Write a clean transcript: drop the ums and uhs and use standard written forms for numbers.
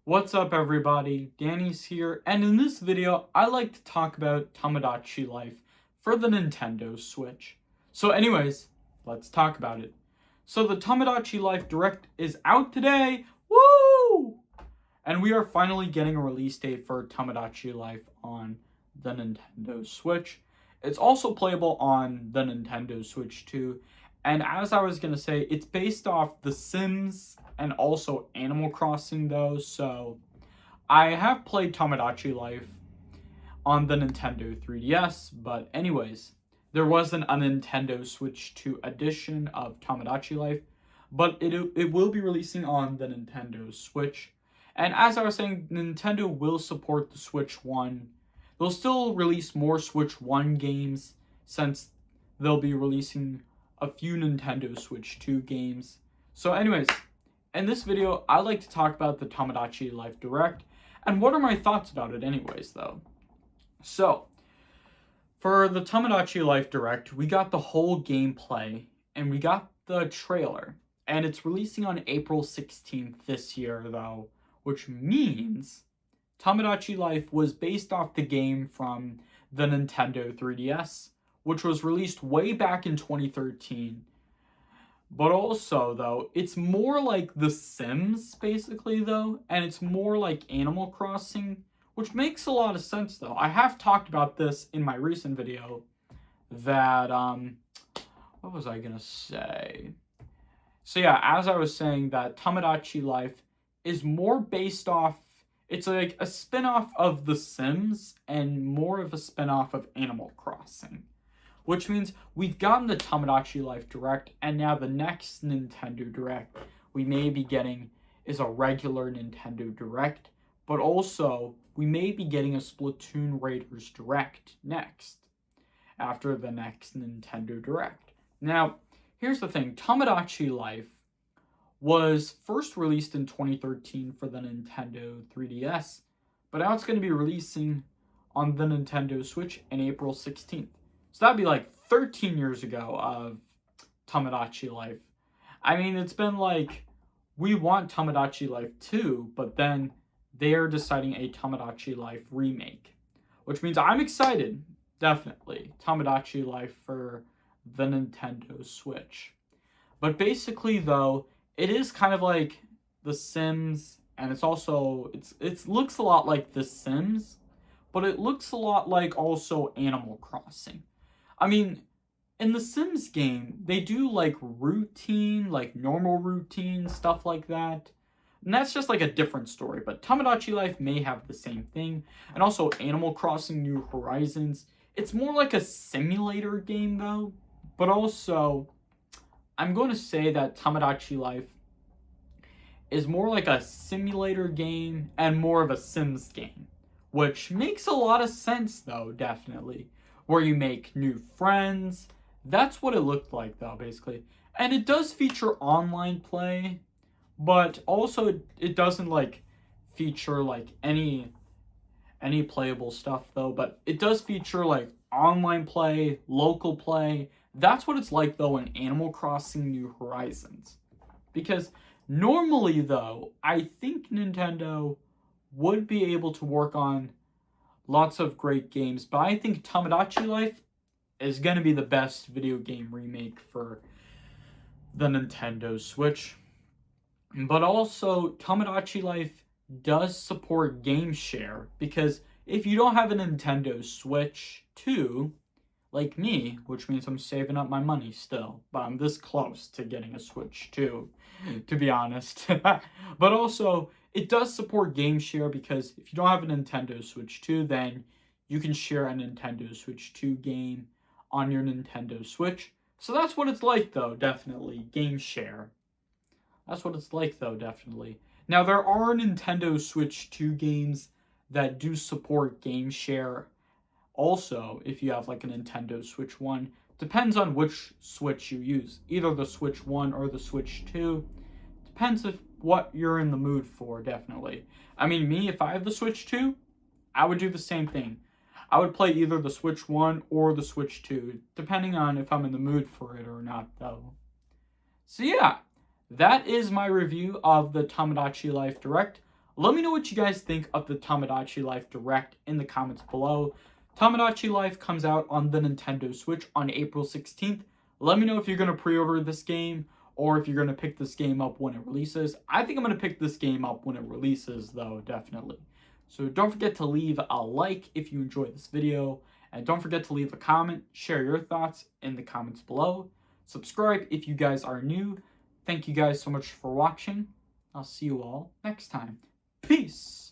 What's up everybody, Danny's here, and in this video I like to talk about Tomodachi Life for the Nintendo Switch. So anyways, let's talk about it. So the Tomodachi Life Direct is out today, woo! And we are finally getting a release date for Tomodachi Life on the Nintendo Switch. It's also playable on the Nintendo Switch too. And as I was going to say, it's based off The Sims and also Animal Crossing though. So I have played Tomodachi Life on the Nintendo 3DS. But anyways, there wasn't a Nintendo Switch 2 edition of Tomodachi Life. But it will be releasing on the Nintendo Switch. And as I was saying, Nintendo will support the Switch 1. They'll still release more Switch 1 games since they'll be releasing a few Nintendo Switch 2 games. So anyways, in this video, I like to talk about the Tomodachi Life Direct and what are my thoughts about it anyways though. So, for the Tomodachi Life Direct, we got the whole gameplay and we got the trailer. And it's releasing on April 16th this year though, which means Tomodachi Life was based off the game from the Nintendo 3DS, which was released way back in 2013. But also, though, it's more like The Sims, basically, though, and it's more like Animal Crossing, which makes a lot of sense, though. I have talked about this in my recent video that, what was I gonna say? So yeah, as I was saying, that Tomodachi Life is more based off, it's like a spin-off of The Sims and more of a spin-off of Animal Crossing. Which means we've gotten the Tomodachi Life Direct, and now the next Nintendo Direct we may be getting is a regular Nintendo Direct, but also we may be getting a Splatoon Raiders Direct next, after the next Nintendo Direct. Now, here's the thing, Tomodachi Life was first released in 2013 for the Nintendo 3DS, but now it's going to be releasing on the Nintendo Switch in April 16th. So that'd be like 13 years ago of Tomodachi Life. I mean, it's been like, we want Tomodachi Life 2, but then they're deciding a Tomodachi Life remake. Which means I'm excited, definitely, Tomodachi Life for the Nintendo Switch. But basically, though, it is kind of like The Sims, and it's also, it looks a lot like The Sims, but it looks a lot like also Animal Crossing. I mean, in the Sims game, they do like routine, like normal routine, stuff like that. And that's just like a different story, but Tomodachi Life may have the same thing. And also Animal Crossing New Horizons. It's more like a simulator game though, but also I'm going to say that Tomodachi Life is more like a simulator game and more of a Sims game, which makes a lot of sense though, definitely. Where you make new friends. That's what it looked like though, basically. And it does feature online play, but also it doesn't like feature like any playable stuff though, but it does feature like online play, local play. That's what it's like though in Animal Crossing New Horizons. Because normally though, I think Nintendo would be able to work on lots of great games, but I think Tomodachi Life is going to be the best video game remake for the Nintendo Switch. But also, Tomodachi Life does support Game Share, because if you don't have a Nintendo Switch 2, like me, which means I'm saving up my money still, but I'm this close to getting a Switch 2, to be honest. But also, it does support Game Share, because if you don't have a Nintendo Switch 2, then you can share a Nintendo Switch 2 game on your Nintendo Switch. So that's what it's like though, definitely, Game Share. That's what it's like though, definitely. Now there are Nintendo Switch 2 games that do support Game Share also, if you have like a Nintendo Switch 1. Depends on which Switch you use, either the Switch 1 or the Switch 2. Depends if what you're in the mood for, definitely. I mean, me, if I have the Switch 2, I would do the same thing. I would play either the Switch 1 or the Switch 2, depending on if I'm in the mood for it or not, though. So yeah, that is my review of the Tomodachi Life Direct. Let me know what you guys think of the Tomodachi Life Direct in the comments below. Tomodachi Life comes out on the Nintendo Switch on April 16th. Let me know if you're going to pre-order this game or if you're going to pick this game up when it releases. I think I'm going to pick this game up when it releases, though, definitely. So don't forget to leave a like if you enjoyed this video. And don't forget to leave a comment, share your thoughts in the comments below. Subscribe if you guys are new. Thank you guys so much for watching. I'll see you all next time. Peace!